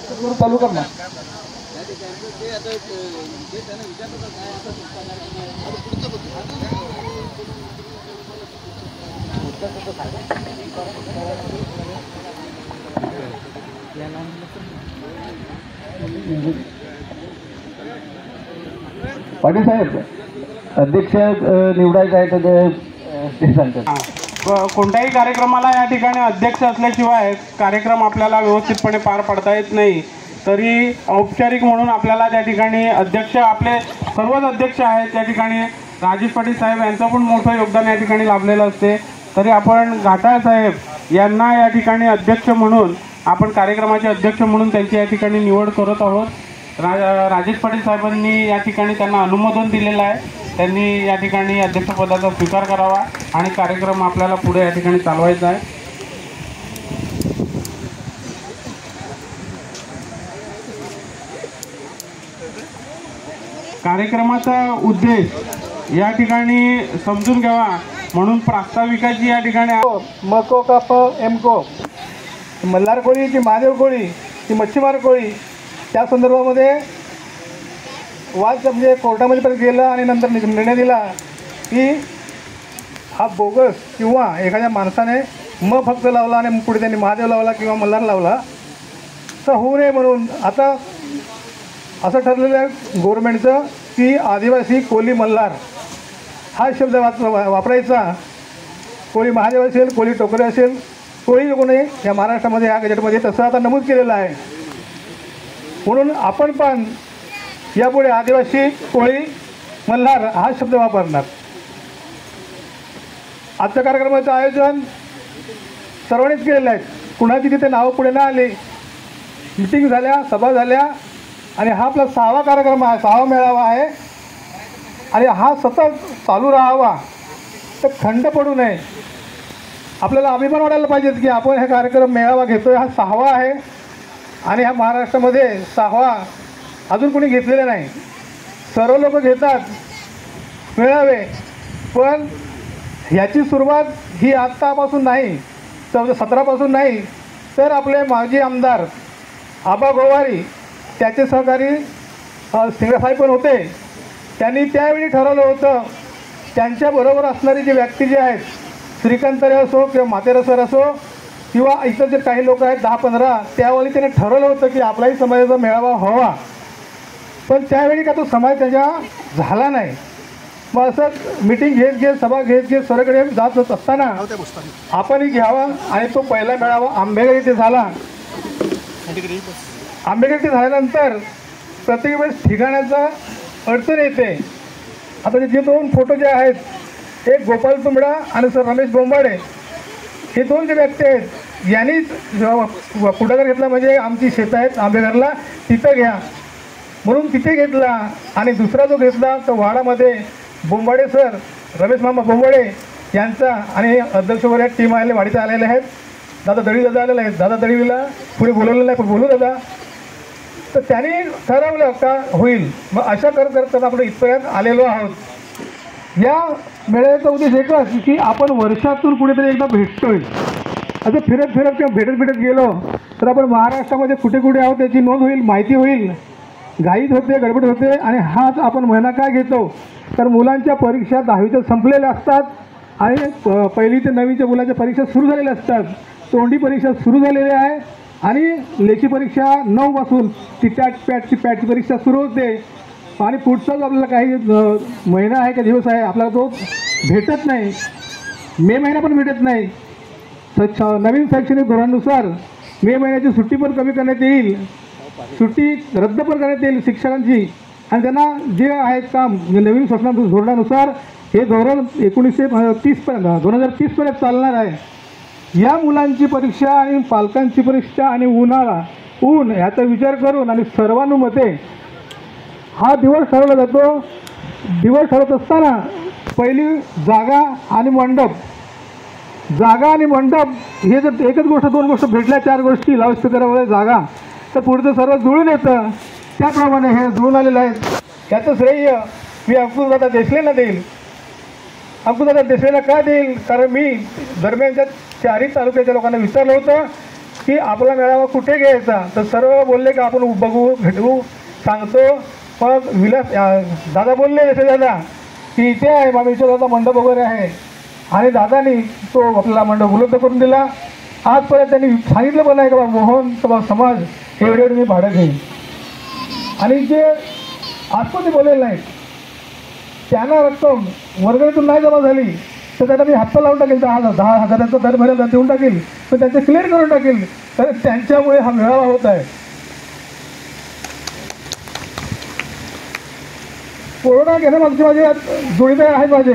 चालू कर ना. पाटील साहेब अध्यक्ष निवडायचं आहे तर ते सांगतात. कोणत्याही कार्यक्रमाला या ठिकाणी अध्यक्ष असल्याशिवाय कार्यक्रम आपल्याला व्यवस्थितपणे पार पाडता येत नाही. तरी औपचारिक म्हणून आपल्याला त्या ठिकाणी अध्यक्ष आपले सर्वच अध्यक्ष आहेत त्या ठिकाणी राजेश पाटील साहेब यांचं पण मोठं योगदान या ठिकाणी लाभलेलं असते. तरी आपण घाटाळ साहेब यांना या ठिकाणी अध्यक्ष म्हणून आपण कार्यक्रमाचे अध्यक्ष म्हणून त्यांची या ठिकाणी निवड करत आहोत. राजेश पाटील साहेबांनी या ठिकाणी त्यांना अनुमोदन दिलेलं आहे. त्यांनी या ठिकाणी अध्यक्षपदाचा स्वीकार करावा आणि कार्यक्रम आपल्याला पुढे या ठिकाणी चालवायचा आहे. कार्यक्रमाचा उद्देश या ठिकाणी समजून घ्यावा म्हणून प्रास्ताविकाची या ठिकाणी मको काप एमको मल्हार कोळी की महादेव कोळी की मच्छीमार कोळी त्या संदर्भामध्ये वाद म्हणजे कोर्टामध्ये पण गेलं आणि नंतर निर्णय दिला की हा बोगस किंवा एखाद्या माणसाने फक्त लावला आणि पुढे त्यांनी महादेव लावला किंवा मल्हार लावला तर होऊ नये म्हणून आता असं ठरलेलं आहे गव्हर्नमेंटचं की आदिवासी कोळी मल्हार हा शब्द वापरायचा. कोळी महादेव असेल, कोळी टोकरे असेल, कोळी कोणी या महाराष्ट्रामध्ये या गजेटमध्ये तसं आता नमूद केलेलं आहे. म्हणून आपण पण यापुढे आदिवासी कोळी मल्हार हा शब्द वापरणार. आजच्या कार्यक्रमाचं आयोजन सर्वांनीच केलेलं आहे. कुणाची तिथे नावं पुढे न आली. मिटिंग झाल्या, सभा झाल्या आणि हा आपला 6वा कार्यक्रम आहे, 6वा मेळावा आहे आणि हा सतत चालू राहावा तर खंड पडू नये. आपल्याला अभिमान वाटायला पाहिजे की आपण हा कार्यक्रम मेळावा घेतो आहे. हा 6वा आहे आणि ह्या महाराष्ट्रामध्ये 6वा अजून कोणी घेतलेले नाही. सर्व लोक घेतात मेळावे पण ह्याची सुरुवात ही आत्तापासून नाही 17पासून नाही तर आपले माजी आमदार आबा गोवारी त्याचे सहकारी सिंगरासाहेब पण होते. त्यांनी त्यावेळी ठरवलं होतं त्यांच्याबरोबर असणारी जी व्यक्ती जे आहेत श्रीकांतरे असो किंवा मातेरा सर असो किंवा इतर जे काही लोक आहेत 10-15 त्यावेळी त्याने ठरवलं होतं की आपलाही समाजाचा मेळावा व्हावा. पण त्यावेळी का तो समाज त्याच्या झाला नाही. मग असं मिटिंग घेत सभा घेत सगळीकडे जात असताना आपणही घ्यावा आणि तो पहिला मेळावा आंबेगाव इथे झाला. आंबेगाव इथे झाल्यानंतर प्रत्येक वेळेस ठिकाणाचा अडचण येते. आता जे 2 फोटो जे आहेत एक गोपाल तुंबडा आणि सर रमेश बोंबाडे हे 2 जे व्यक्ती आहेत यांनीच पुढाकार घेतला म्हणजे आमची शेतं आहेत आंबेघरला तिथं घ्या म्हणून तिथे घेतला. आणि दुसरा जो घेतला तो वाडामध्ये बोंबाडे सर रमेश मामा बोंबाडे यांचा आणि अध्यक्षवर या टीम आलेले वाडीचे आलेले आहेत. दादा दळी दादा आलेले आहेत. दादा दळीला पुढे बोलवलेलं नाही पण बोलू दादा. तर त्यांनी ठरवलं का होईल. मग अशा करत आपण इथपर्यंत आलेलो आहोत. या मेळाव्याचा उद्देश एकच की आपण वर्षातून कुठेतरी एकदा भेटतोय. असं फिरत किंवा भेटत गेलो तर आपण महाराष्ट्रामध्ये कुठे कुठे आहोत याची नोंद होईल, माहिती होईल. घाईत होते, गडबड होते आणि हाच आपण महिना काय घेतो तर मुलांच्या परीक्षा 10वीच्या संपलेल्या असतात आणि पहिली ते 9वीच्या मुलांच्या परीक्षा सुरू झालेल्या असतात. तोंडी परीक्षा सुरू झालेली आहे आणि लेखी परीक्षा 9 पासून ती पॅटची परीक्षा सुरू होते आणि पुढचा जो आपल्याला काही महिना आहे का दिवस आहे आपल्याला तो भेटत नाही. मे महिना पण भेटत नाही. नवीन शैक्षणिक धोरणानुसार मे महिन्याची सुट्टी पण कमी करण्यात येईल. सुट्टी रद्द पण करण्यात येईल शिक्षकांची आणि त्यांना जे आहेत काम म्हणजे नवीन शासन धोरणानुसार हे धोरण 2030 पर्यंत चालणार आहे. या मुलांची परीक्षा आणि पालकांची परीक्षा आणि ऊन याचा विचार करून आणि सर्वानुमते हा दिवस ठरवला जातो. दिवस ठरवत असताना पहिली जागा आणि मंडप हे जर एकच गोष्ट 2 गोष्ट भेटल्या 4 गोष्टी लाऊडस्पीकरमध्ये जागा तर पुढचं सर्व जुळून येतं. त्याप्रमाणे हे जुळून आलेलं आहे. याचं श्रेय मी अंकुशदादा देशलेला देईल. अंकुशदादा देशलेला का देईल कारण मी दरम्यानच्या 4ही तालुक्याच्या लोकांना विचारलं होतं की आपला मेळावा कुठे घ्यायचा, तर सर्व बोलले की आपण बघू भेटू सांगतो. मग दादा बोलले यशे दादा की इथे आहे मामेश्वर दादा मंडप वगैरे आहे, आणि दादानी तो आपल्याला मंडप उपलब्ध करून दिला. आजपर्यंत त्यांनी सांगितलं पण आहे का मोहन समाज एवढे एवढे मी भाडं घेईन, आणि जे आतमध्ये बोललेलं नाही त्यांना रक्कम वर्गणीतून नाही जमा झाली तर त्यांना मी हप्ता लावून टाकेल, 10,000 दर महिन्यात देऊन टाकेल, पण त्यांचे क्लिअर करून टाकेल. तर त्यांच्यामुळे हा मेळावा होत आहे. कोरोना घेण्यामागचे माझे जोडीदार आहेत, माझे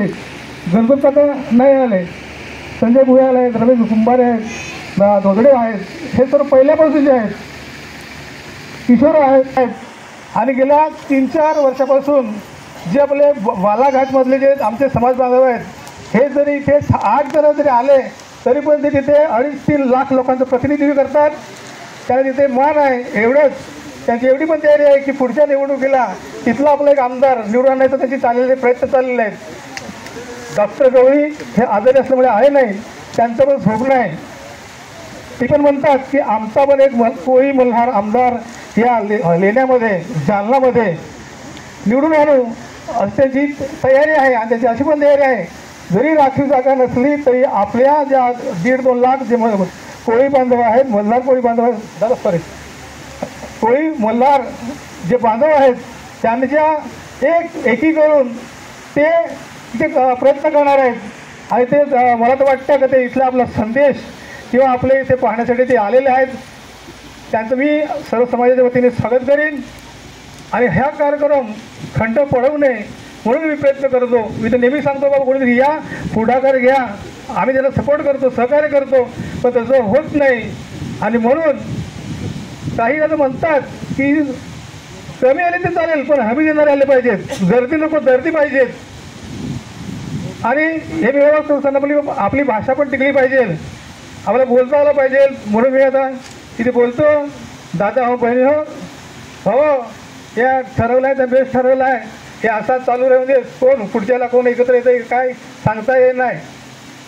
गणपत काका नाही आले, संजय भुया आहेत, रमेश कुंभारे आहेत, धोगडे आहेत, हे सर्व पहिल्यापासूनचे आहेत, किशोर आहेत. आणि गेल्या 3-4 वर्षापासून जे आपले बालाघाटमधले जे आमचे समाज बांधव आहेत, हे जरी इथे 8 जण जरी आले तरी पण ते तिथे 2.5-3 लाख लोकांचं प्रतिनिधित्व करतात. त्याला तिथे मान आहे. एवढंच त्यांची एवढी पण तयारी आहे की पुढच्या निवडणुकीला तिथला आपला एक आमदार निवडून आणायचा त्याचे चाललेले प्रयत्न चाललेले आहेत. डॉक्टर गवळी हे आजारी असल्यामुळे आहे नाही, त्यांचं पण झोप नाही. ते पण म्हणतात की आमचा पण एक कोळी मल्हार आमदार या लेण्यामध्ये जालनामध्ये निवडून आणू अशी त्यांची तयारी आहे. आणि त्याची अशी पण तयारी आहे जरी राखीव जागा नसली तरी आपल्या ज्या 1.5-2 लाख जे कोळी बांधव आहेत, मल्हार कोळी बांधव आहेत, दादा सॉरी कोळी मल्हार जे बांधव आहेत त्यांच्या एकी करून ते प्रयत्न करणार आहेत. आणि ते मला तर वाटतं का ते इथला आपला संदेश किंवा आपले इथे पाहण्यासाठी ते आलेले आहेत. त्यांचं मी सर्व समाजाच्या वतीने स्वागत करीन. आणि ह्या कार्यक्रम खंड पडवू नये म्हणून मी प्रयत्न करतो. मी तर नेहमी सांगतो बाबा कोणीतरी या पुढाकार घ्या, आम्ही त्याला सपोर्ट करतो, सहकार्य करतो, पण तसं होत नाही. आणि म्हणून काही जण म्हणतात की कमी आले तर चालेल पण हमी देणारे आले पाहिजेत, गर्दी नको दर्दी पाहिजेत. आणि हे व्यवस्था आपली भाषा पण टिकली पाहिजे, आपल्याला बोलता आलं पाहिजे. म्हणून मी आता तिथे बोलतो. दादा हो, बहिणी हो, हो या ठरवलं आहे तर बेस्ट ठरवलं आहे. हे असा चालू राहून दे. कोण पुढच्याला कोण एकत्र येतं काय सांगता येत नाही,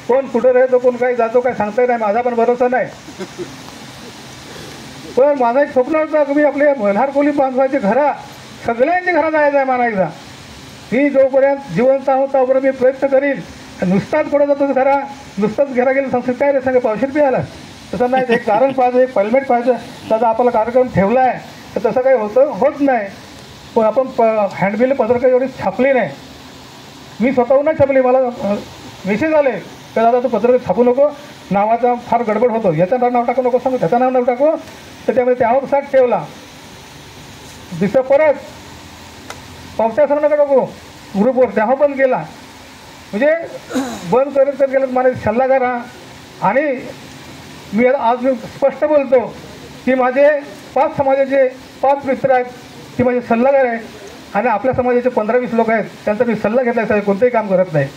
कोण कुठं राहतो कोण काही जातो काय सांगता येत नाही. माझा पण भरोसा नाही. पण माझा एक स्वप्न होतं की मी आपले मल्हार कोळी बांधवाचे घरा सगळ्यांच्या घरात जायचं आहे मला एकदा. मी जोपर्यंत जिवंत आहोत तोपर्यंत मी प्रयत्न करीन. नुसताच पुढे जातो घरा, नुसताच घरा गेलं संस्कृत काय रे सांगा पावशेर बी आला तसं नाही. एक कारण पाहिजे, एक हेल्मेट पाहिजे. त्याचा आपला कार्यक्रम ठेवला आहे तर तसं काही होत नाही. पण आपण हँडबिल पत्रकं एवढी छापली नाही, मी स्वतःहूनच छापली. मला मेसेज आले तर दादा तू पत्रक छापू नको, नावाचा फार गडबड होतो, याचं नाव टाकू नको सांगू, त्याचं नाव टाकू. तर त्यामुळे त्यावर साठ ठेवला. दुसरं परत पावसाळ्या सर नका टाकू ग्रुपवर, तेव्हा बंद केला. म्हणजे बंद करत गेलं मला सल्लागार हा. आणि मी आज स्पष्ट बोलतो की माझे 5 समाजाचे 5 मित्र आहेत, ती माझे सल्लागार आहे. आणि आपल्या समाजाचे 15-20 लोक आहेत, त्यांचा मी सल्ला घेतला आहे, कोणतंही काम करत नाही.